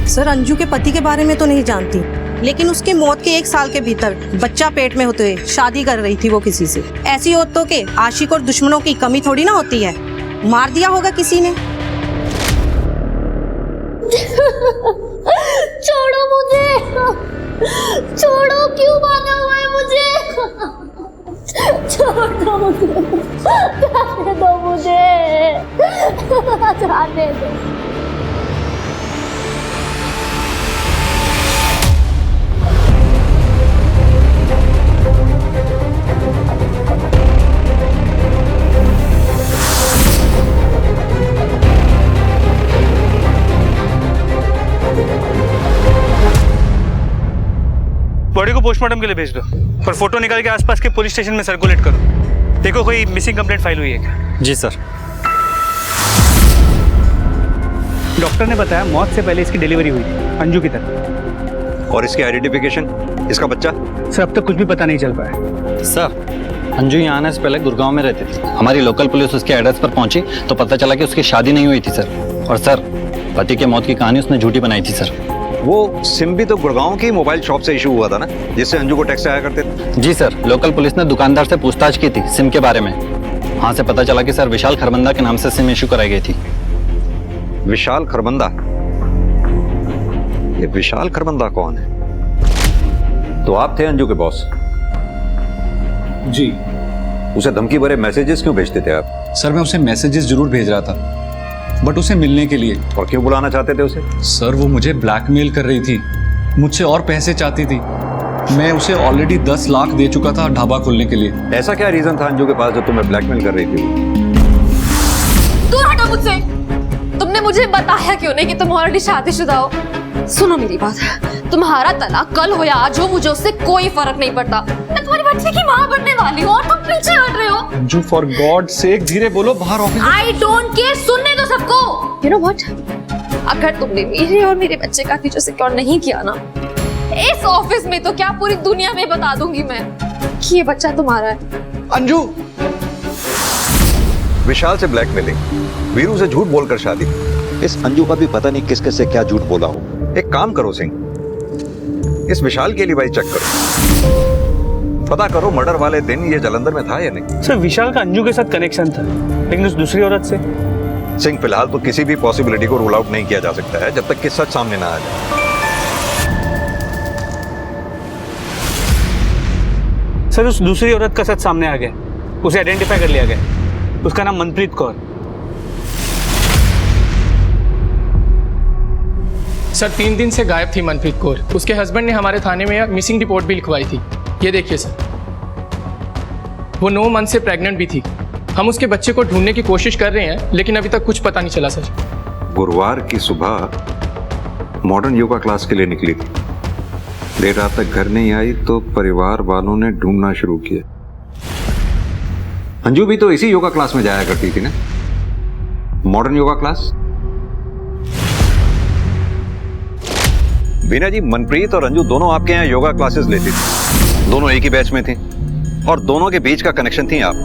सर, अंजू के पति के बारे में तो नहीं जानती, लेकिन उसकी मौत के 1 साल के भीतर बच्चा पेट में होते हुए शादी कर रही थी वो किसी से। ऐसी औरतों के आशिक और दुश्मनों की कमी थोड़ी ना होती है। मार दिया होगा किसी ने। छोड़ो मुझे, छोड़ो, क्यों बांधा हुआ है मुझे? छोड़ दो मुझे, जाने दो मुझे, जाने दो। बॉडी को पोस्टमार्टम के लिए भेज दो और फोटो निकाल के आसपास के पुलिस स्टेशन में सर्कुलेट करो। देखो कोई मिसिंग कंप्लेंट फाइल हुई है क्या? जी सर। डॉक्टर ने बताया मौत से पहले इसकी डिलीवरी हुई थी अंजू की तरफ। और इसकी आइडेंटिफिकेशन, इसका बच्चा? सर अब तक कुछ भी पता नहीं चल पाया। सर अंजू यहाँ आने से पहले गुड़गांव में रहती थी। हमारी लोकल पुलिस उसके एड्रेस पर पहुंची तो पता चला कि उसकी शादी नहीं हुई थी सर। और सर पति के मौत की कहानी उसने झूठी बनाई थी सर। वो सिम भी तो गुड़गांव की मोबाइल शॉप से इशू हुआ था ना, जिससे अंजू को टैक्स आया करते थे। जी सर, लोकल पुलिस ने दुकानदार से पूछताछ की थी सिम के बारे में। वहां से पता चला कि सर विशाल खरबंदा के नाम से सिम इशू कराई गई थी। विशाल खरबंदा? ये विशाल खरबंदा कौन है? तो आप थे अंजू के बॉस? जी। उसे धमकी भरे मैसेजेस क्यों भेजते थे आप? सर मैं उसे मैसेजेस जरूर भेज रहा था, बट उसे मिलने के लिए। और क्यों बुलाना चाहते थे उसे? सर वो मुझे ब्लैकमेल कर रही थी, मुझसे और पैसे चाहती थी। मैं उसे ऑलरेडी 10 लाख दे चुका था ढाबा खोलने के लिए। ऐसा क्या रीजन था अंजू के पास जो तुम्हें ब्लैकमेल कर रही थी? दूर हटो मुझसे। तुमने मुझे बताया क्यों नहीं कि तुम ऑलरेडी शादीशुदा हो? सुनो मेरी बात, तुम्हारा तलाक कल हो या आज हो, मुझे उससे कोई फर्क नहीं पड़ता। मैं तुम्हारे बच्चे की माँ बनने वाली हूँ और तुम पीछे हट रहे हो। अंजू फॉर गॉड सेक धीरे बोलो, बाहर ऑफिस। I don't care, सुनने दो सबको। You know what? अगर तुमने मेरे और मेरे बच्चे का फ्यूचर सिक्योर नहीं किया ना, इस ऑफिस में तो क्या पूरी दुनिया में बता दूंगी मैं कि ये बच्चा तुम्हारा है। अंजू। विशाल से ब्लैकमेलिंग, वीरू से झूठ बोलकर शादी। इस अंजू का भी पता नहीं किस किस से क्या झूठ बोला हो। एक काम करो सिंह, इस विशाल के लिए भाई चेक करो, पता करो मर्डर वाले दिन ये जलंधर में था या नहीं। सर विशाल का अंजू के साथ कनेक्शन था, लेकिन उस दूसरी औरत से। सिंह फिलहाल तो किसी भी पॉसिबिलिटी को रूल आउट नहीं किया जा सकता है जब तक कि सच सामने ना आ जाए। सर उस दूसरी औरत का सच सामने आ गया, उसे आइडेंटिफाई कर लिया गया। उसका नाम मनप्रीत कौर। सर 3 दिन से गायब थी मनप्रीत कौर। उसके हस्बैंड ने हमारे थाने में मिसिंग रिपोर्ट भी लिखवाई थी। ये देखिए सर, वो 9 मंथ से प्रेग्नेंट भी थी। हम उसके बच्चे को ढूंढने की कोशिश कर रहे हैं, लेकिन अभी तक कुछ पता नहीं चला सर। गुरुवार की सुबह मॉडर्न योगा क्लास के लिए निकली थी, देर रात तक घर नहीं आई तो परिवार वालों ने ढूंढना शुरू किया। अंजू भी तो इसी योगा क्लास में जाया करती थी ना, मॉडर्न योगा क्लास। बीना जी, मनप्रीत और अंजू दोनों आपके यहाँ योगा क्लासेस लेती थी, दोनों एक ही बैच में थी और दोनों के बीच का कनेक्शन थी आप।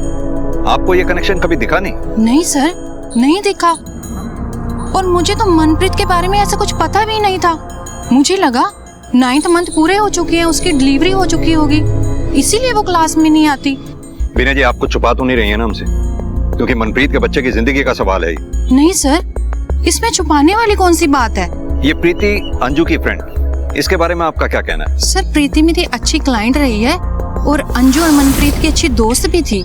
आपको ये कनेक्शन कभी दिखा नहीं? नहीं सर, नहीं दिखा। और मुझे तो मनप्रीत के बारे में ऐसा कुछ पता भी नहीं था। मुझे लगा 9th मंथ पूरे हो चुके हैं, उसकी डिलीवरी हो चुकी होगी, इसीलिए वो क्लास में नहीं आती। बीना जी, आपको छुपा तो नहीं रही है ना हमसे, क्योंकि मनप्रीत के बच्चे की जिंदगी का सवाल है। नहीं सर, इसमें छुपाने वाली कौन सी बात है? ये प्रीति अंजू की फ्रेंड, इसके बारे में आपका क्या कहना है? सर प्रीति मेरी अच्छी क्लाइंट रही है और अंजू और मनप्रीत की अच्छी दोस्त भी थी।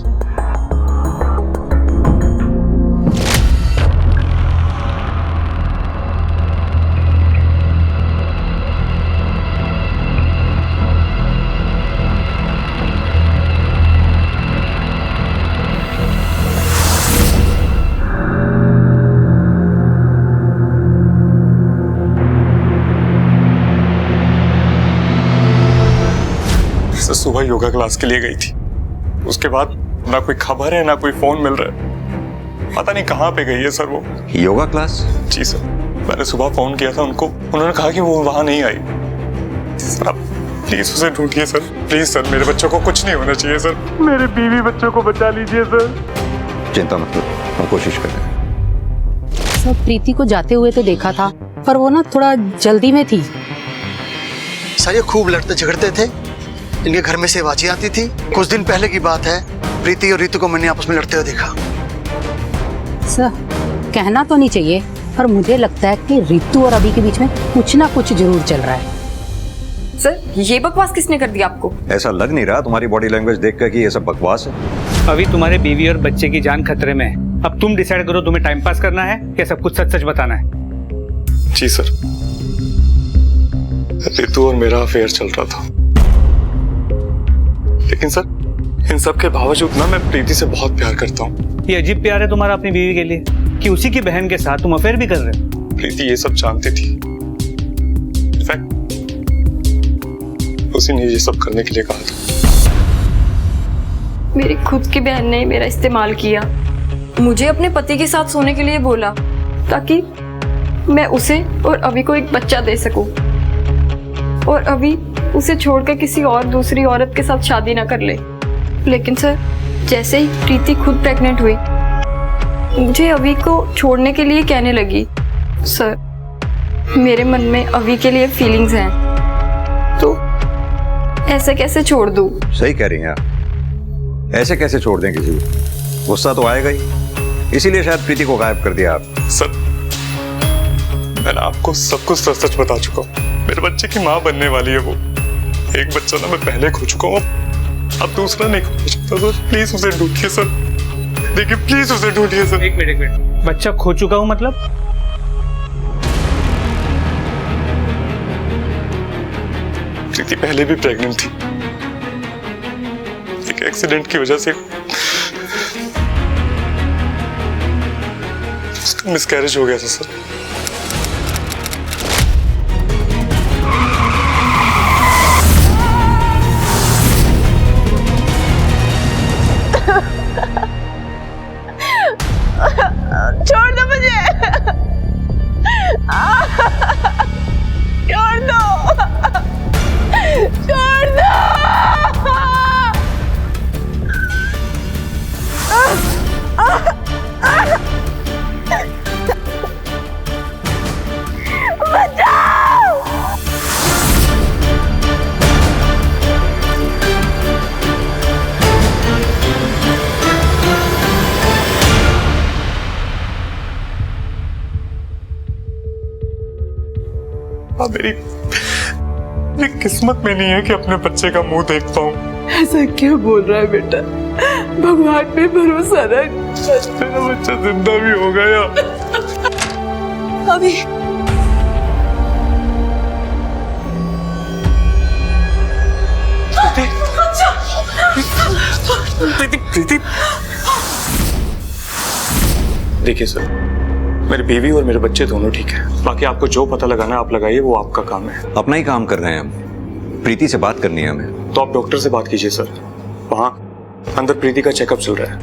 सर सुबह योगा क्लास के लिए गई थी, उसके बाद ना कोई खबर है ना कोई फोन मिल रहा है, पता नहीं कहाँ पे गई है सर वो। योगा क्लास? जी सर, मैंने सुबह फोन किया था उनको, उन्होंने कहा कि वो वहां नहीं आई। सर आप प्लीज उसे ढूंढिए सर, प्लीज सर, मेरे बच्चों को कुछ नहीं होना चाहिए सर, मेरे बीवी बच्चों को बचा लीजिए सर। चिंता मत करो, हम कोशिश करें। सर प्रीति को जाते हुए तो देखा था, पर वो ना थोड़ा जल्दी में थी। सर ये खूब लड़ते झगड़ते थे, इनके घर में से आवाजें आती थी। कुछ दिन पहले की बात है, प्रीति और रीतू को मैंने आपस में लड़ते हुए देखा। सर कहना तो नहीं चाहिए, पर मुझे लगता है कि रीतू और अभी के बीच में कुछ ना कुछ जरूर चल रहा है। सर ये बकवास किसने कर दिया आपको? ऐसा लग नहीं रहा तुम्हारी बॉडी लैंग्वेज देखकर कि ये सब बकवास है। अभी तुम्हारे बीवी और बच्चे की जान खतरे में है। अब तुम डिसाइड करो तुम्हें टाइम पास करना है या सब कुछ सच सच बताना है। जी सर, ऋतु और मेरा अफेयर चल रहा था, लेकिन सर इन सब के बावजूद ना मैं प्रीति से बहुत प्यार करता हूँ। ये अजीब प्यार है तुम्हारा अपनी बीवी के लिए कि उसी की बहन के साथ तुम अफेयर भी कर रहे हो। प्रीति ये सब जानती थी, इनफैक्ट उसी ने ये सब करने के लिए कहा था। मेरी खुद की बहन ने मेरा इस्तेमाल किया, मुझे अपने पति के साथ सोने के लिए बोला ताकि मैं उसे और अभी को एक बच्चा दे सकूं, और अभी उसे छोड़कर किसी और दूसरी औरत के साथ शादी ना कर ले। लेकिन सर जैसे ही प्रीति खुद प्रेग्नेंट हुई, मुझे अभी को छोड़ने के लिए कहने लगी। सर मेरे मन में अभी के लिए फीलिंग्स हैं, तो ऐसे कैसे छोड़ दूं? सही कह रही हैं आप, ऐसे कैसे छोड़ दें किसी को? गुस्सा तो आएगा ही, इसीलिए शायद प्रीति को गायब कर दिया आप। सर मैंने आपको सब कुछ सच सच बता चुका हूँ। मेरे बच्चे की माँ बनने वाली है वो। एक बच्चा ना मैं पहले खो चुका हूँ, अब दूसरा नहीं खो सकता सर। प्लीज उसे ढूंढिए सर, देखिए प्लीज उसे ढूंढिए सर। एक मिनट, बच्चा खो चुका हूँ मतलब? प्रीति पहले भी प्रेग्नेंट थी, एक एक्सीडेंट की वजह से उसका मिसकैरेज हो गया था सर। छोड़ दो मुझे, छोड़ दो, छोड़ दो। बचाओ। मेरी किस्मत में नहीं है कि अपने बच्चे का मुंह देख पाऊं। ऐसा क्यों बोल रहा है बेटा? भगवान पे भरोसा रख, मेरा बच्चा जिंदा भी हो गया। अभी प्रीति देखिए सर, मेरी बीवी और मेरे बच्चे दोनों ठीक है। बाकी आपको जो पता लगाना है आप लगाइए, वो आपका काम है। अपना ही काम कर रहे हैं हम, प्रीति से बात करनी है हमें। तो आप डॉक्टर से बात कीजिए सर, वहाँ अंदर प्रीति का चेकअप चल रहा है।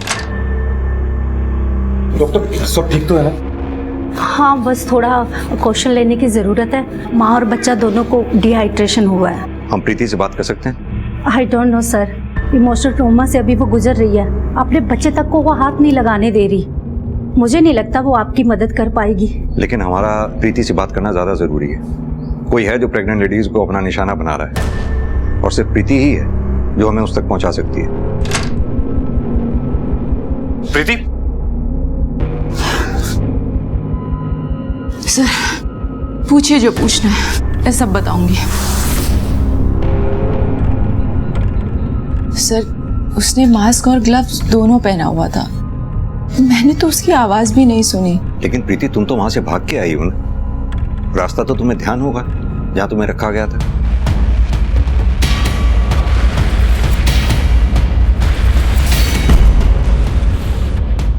डॉक्टर सब ठीक तो है ना? हाँ बस थोड़ा क्वेश्चन लेने की जरूरत है। माँ और बच्चा दोनों को डिहाइड्रेशन हुआ है। हम प्रीति से बात कर सकते हैं? I don't know sir, emotional trauma से अभी वो गुजर रही है। अपने बच्चे तक को वो हाथ नहीं लगाने दे रही। मुझे नहीं लगता वो आपकी मदद कर पाएगी। लेकिन हमारा प्रीति से बात करना ज्यादा जरूरी है। कोई है जो प्रेग्नेंट लेडीज को अपना निशाना बना रहा है, और सिर्फ प्रीति ही है जो हमें उस तक पहुंचा सकती है। प्रीति सर पूछिए जो पूछना है, मैं सब बताऊंगी। सर उसने मास्क और ग्लव्स दोनों पहना हुआ था, मैंने तो उसकी आवाज भी नहीं सुनी। लेकिन प्रीति तुम तो वहां से भाग के आई हो ना, रास्ता तो तुम्हें ध्यान होगा जहां तुम्हें रखा गया था।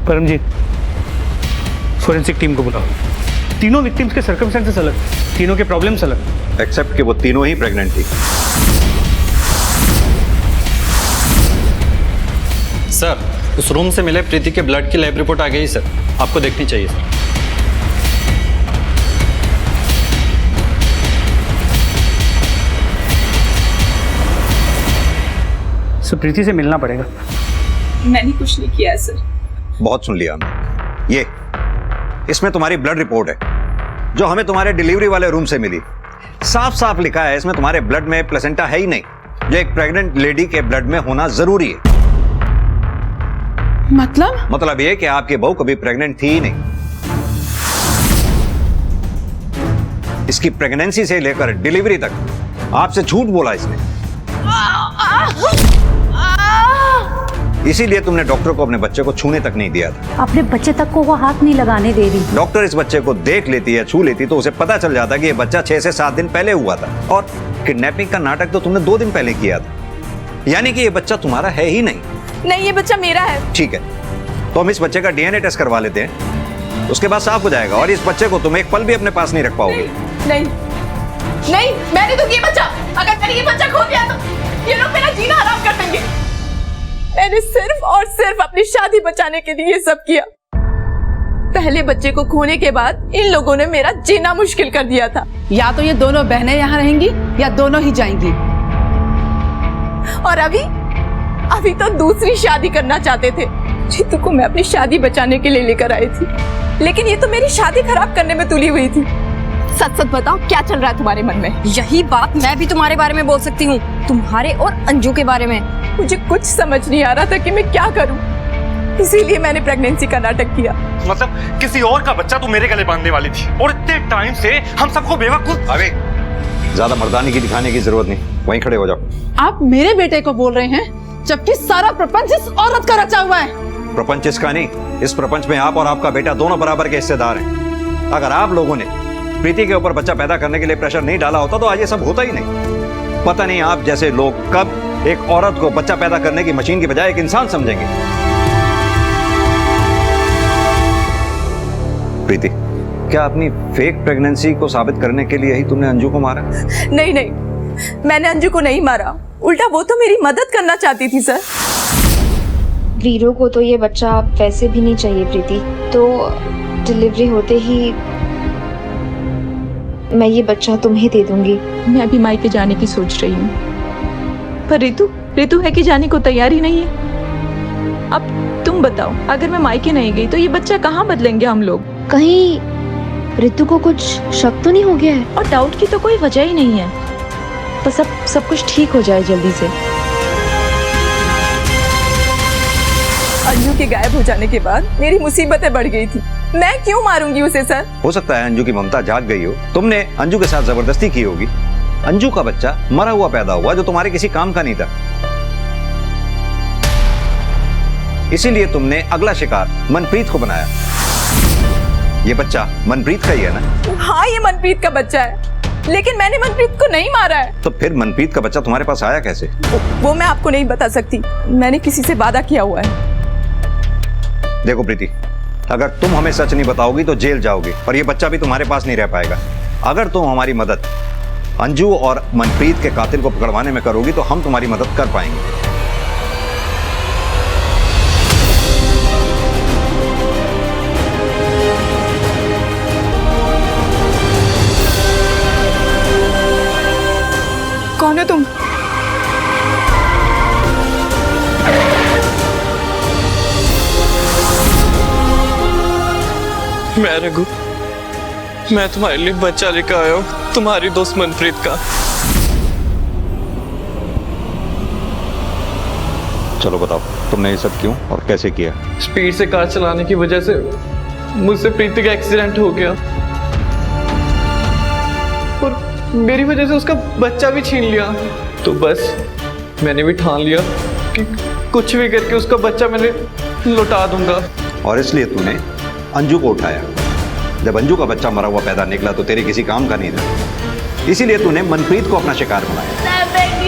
परमजीत, फोरेंसिक टीम को बुलाओ। तीनों विक्टिम्स के सर्कमस्टेंसेस अलग, तीनों के प्रॉब्लम्स अलग, एक्सेप्ट कि वो तीनों ही प्रेग्नेंट थी। सर, उस रूम से मिले प्रीति के ब्लड की लैब रिपोर्ट आ गई सर, आपको देखनी चाहिए सर। सर प्रीति से मिलना पड़ेगा। मैंने कुछ नहीं किया है सर। बहुत सुन लिया हमने। ये इसमें तुम्हारी ब्लड रिपोर्ट है जो हमें तुम्हारे डिलीवरी वाले रूम से मिली। साफ साफ लिखा है इसमें तुम्हारे ब्लड में प्लेसेंटा है ही नहीं, जो एक प्रेग्नेंट लेडी के ब्लड में होना जरूरी है। मतलब ये कि आपकी बहू कभी प्रेग्नेंट थी ही नहीं। इसकी प्रेगनेंसी से लेकर डिलीवरी तक आपसे झूठ बोला इसने, इसीलिए तुमने डॉक्टर को अपने बच्चे को छूने तक नहीं दिया था। अपने बच्चे तक को वो हाथ नहीं लगाने दे रही। डॉक्टर इस बच्चे को देख लेती है, छू लेती तो उसे पता चल जाता कि ये बच्चा 6 से 7 दिन पहले हुआ था, और किडनैपिंग का नाटक तो तुमने 2 दिन पहले किया था, यानी कि ये बच्चा तुम्हारा है ही नहीं। नहीं, ये बच्चा मेरा है। ठीक है, तो हम इस बच्चे का डीएनए टेस्ट करवा लेते हैं, उसके बाद साफ हो जाएगा, और इस बच्चे को तुम एक पल भी अपने पास नहीं रख पाओगे। नहीं, मैंने तो ये बच्चा, अगर मैंने ये बच्चा खो दिया तो ये लोग मेरा जीना हराम कर देंगे। मैंने सिर्फ और सिर्फ अपनी शादी बचाने के लिए ये सब किया। पहले बच्चे को खोने के बाद इन लोगों ने मेरा जीना मुश्किल कर दिया था। या तो ये दोनों बहनें यहाँ रहेंगी या दोनों ही जाएंगी। और अभी तो दूसरी शादी करना चाहते थे। जीतू को मैं अपनी शादी बचाने के लिए लेकर आई थी, लेकिन ये तो मेरी शादी खराब करने में तुली हुई थी। सच सच बताओ, क्या चल रहा है तुम्हारे मन में? यही बात मैं भी तुम्हारे बारे में बोल सकती हूँ, तुम्हारे और अंजू के बारे में। मुझे कुछ समझ नहीं आ रहा था कि मैं क्या करूं, इसीलिए मैंने प्रेगनेंसी का नाटक किया। मतलब किसी और का बच्चा तू मेरे गले बांधने वाली थी, और इतने टाइम से हम सबको बेवकूफ। अबे ज्यादा मर्दानी की दिखाने की जरूरत नहीं, वहीं खड़े हो जाओ। आप मेरे बेटे को बोल रहे हैं, जबकि सारा प्रपंच इस औरत का रचा हुआ है। प्रपंच इसका नहीं, इस प्रपंच में आप और आपका बेटा दोनों बराबर के हिस्सेदार हैं। अगर आप लोगों ने प्रीति के ऊपर बच्चा पैदा करने के लिए प्रेशर नहीं डाला होता तो आज ये सब होता ही नहीं। पता नहीं आप जैसे लोग कब एक औरत को बच्चा पैदा करने की मशीन की बजाय एक इंसान समझेंगे। प्रीति, क्या अपनी फेक प्रेगनेंसी को साबित करने के लिए ही तुमने अंजू को मारा? नहीं, मैंने अंजू को नहीं मारा, उल्टा वो तो मेरी मदद करना चाहती थी सर। वीरू को तो ये बच्चा वैसे भी नहीं चाहिए प्रीति, तो डिलीवरी होते ही मैं ये बच्चा तुम्हें दे दूंगी। मैं अभी मायके जाने की सोच रही हूँ, पर रितु है कि जाने को तैयार ही नहीं है। अब तुम बताओ, अगर मैं मायके नहीं गई तो ये बच्चा कहाँ बदलेंगे हम लोग? कहीं रितु को कुछ शक तो नहीं हो गया है? और डाउट की तो कोई वजह ही नहीं है, बस सब कुछ ठीक हो जाए जल्दी से। अंजू के गायब हो जाने के बाद मेरी मुसीबतें बढ़ गई थी। मैं क्यों मारूंगी उसे सर? हो सकता है अंजू की ममता जाग गई हो, तुमने अंजू के साथ जबरदस्ती की होगी। अंजू का बच्चा मरा हुआ पैदा हुआ जो तुम्हारे किसी काम का नहीं था, इसीलिए तुमने अगला शिकार मनप्रीत को बनाया। ये बच्चा मनप्रीत का ही है ना? हाँ, ये मनप्रीत का बच्चा है, लेकिन मैंने मनप्रीत को नहीं मारा है। तो फिर मनप्रीत का बच्चा तुम्हारे पास आया कैसे? वो मैं आपको नहीं बता सकती, मैंने किसी से वादा किया हुआ है। देखो प्रीति, अगर तुम हमें सच नहीं बताओगी तो जेल जाओगी, और ये बच्चा भी तुम्हारे पास नहीं रह पाएगा। अगर तुम हमारी मदद अंजू और मनप्रीत के कातिल को पकड़वाने में करोगी तो हम तुम्हारी मदद कर पाएंगे। कौन हो तुम? मैं रघु, मैं तुम्हारे लिए बच्चा लेकर आया हूँ, तुम्हारी दोस्त मनप्रीत का। चलो बताओ, तुमने ये सब क्यों और कैसे किया? स्पीड से कार चलाने की वजह से मुझसे प्रीति का एक्सीडेंट हो गया, और मेरी वजह से उसका बच्चा भी छीन लिया। तो बस मैंने भी ठान लिया कि कुछ भी करके उसका बच्चा मैंने लौटा दूंगा। और इसलिए तूने अंजू को उठाया। जब अंजू का बच्चा मरा हुआ पैदा निकला तो तेरे किसी काम का नहीं था, इसीलिए तूने मनप्रीत को अपना शिकार बनाया।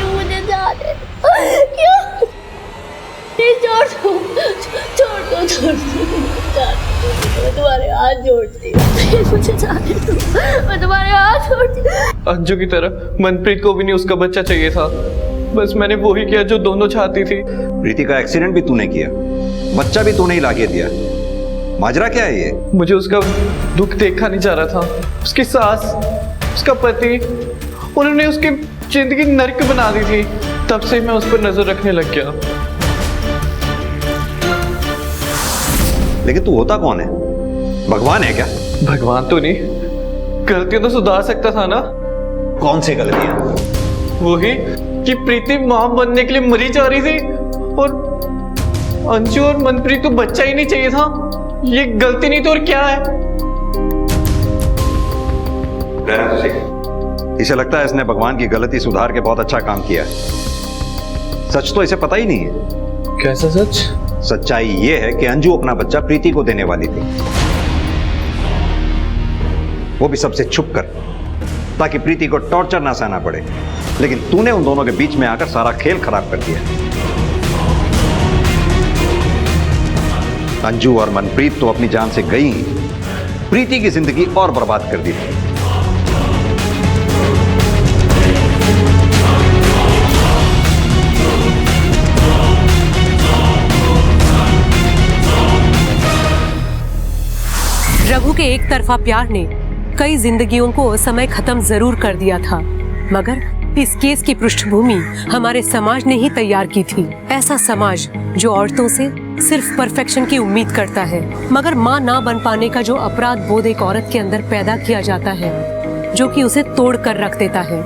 मुझे जाने क्यों? छोड़ दो, मैं तुम्हारे हाथ जोड़ती हूँ, मुझे जाने दो, मैं तुम्हारे हाथ जोड़ती हूँ। अंजू की तरह मनप्रीत को भी नहीं उसका बच्चा चाहिए था, बस मैंने वो ही किया जो दोनों चाहती थी। प्रीति का एक्सीडेंट भी तूने किया, बच्चा भी तूने ही लाके दिया। माजरा क्या है ये? मुझे उसका दुख देखा नहीं जा रहा था। उसकी सास, उसका पति, उन्होंने उसकी जिंदगी नर्क बना दी थी। तब से मैं उस पर नजर रखने लग गया। लेकिन तू होता कौन है? भगवान है क्या? भगवान तो नहीं, गलतियां तो सुधार सकता था ना। कौन सी गलतियां? वही कि प्रीति मां बनने के लिए मरी जा रही थी और अंशु और मनप्रीत को बच्चा ही नहीं चाहिए था। ये गलती नहीं तो और क्या है? इसे लगता है इसने भगवान की गलती सुधार के बहुत अच्छा काम किया है। सच तो इसे पता ही नहीं है। कैसा सच? सच्चाई ये है कि अंजू अपना बच्चा प्रीति को देने वाली थी, वो भी सबसे छुप कर, ताकि प्रीति को टॉर्चर ना सहना पड़े। लेकिन तूने उन दोनों के बीच में आकर सारा खेल खराब कर दिया। अंजू और मनप्रीत तो अपनी जान से गई ही, प्रीति की जिंदगी और बर्बाद कर दी थी। रघु के एक तरफा प्यार ने कई जिंदगियों को समय खत्म जरूर कर दिया था, मगर इस केस की पृष्ठभूमि हमारे समाज ने ही तैयार की थी। ऐसा समाज जो औरतों से सिर्फ परफेक्शन की उम्मीद करता है, मगर मां ना बन पाने का जो अपराध बोध एक औरत के अंदर पैदा किया जाता है, जो कि उसे तोड़ कर रख देता है।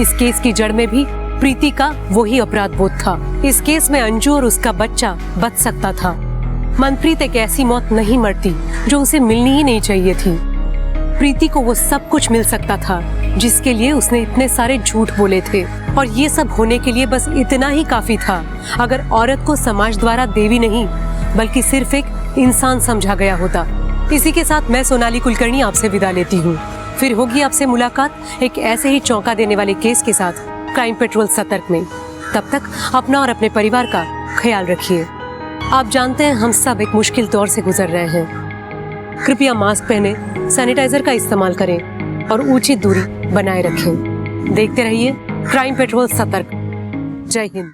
इस केस की जड़ में भी प्रीति का वही अपराध बोध था। इस केस में अंजू और उसका बच्चा बच सकता था। मनप्रीत एक ऐसी मौत नहीं मरती जो उसे मिलनी ही नहीं चाहिए थी। प्रीति को वो सब कुछ मिल सकता था जिसके लिए उसने इतने सारे झूठ बोले थे, और ये सब होने के लिए बस इतना ही काफी था अगर औरत को समाज द्वारा देवी नहीं बल्कि सिर्फ एक इंसान समझा गया होता। इसी के साथ मैं सोनाली कुलकर्णी आपसे विदा लेती हूँ। फिर होगी आपसे मुलाकात एक ऐसे ही चौंका देने वाले केस के साथ क्राइम पेट्रोल सतर्क में। तब तक अपना और अपने परिवार का ख्याल रखिए। आप जानते हैं हम सब एक मुश्किल दौर से गुजर रहे हैं। कृपया मास्क पहने, सैनिटाइजर का इस्तेमाल करें और उचित दूरी बनाए रखें। देखते रहिए क्राइम पेट्रोल सतर्क। जय हिंद।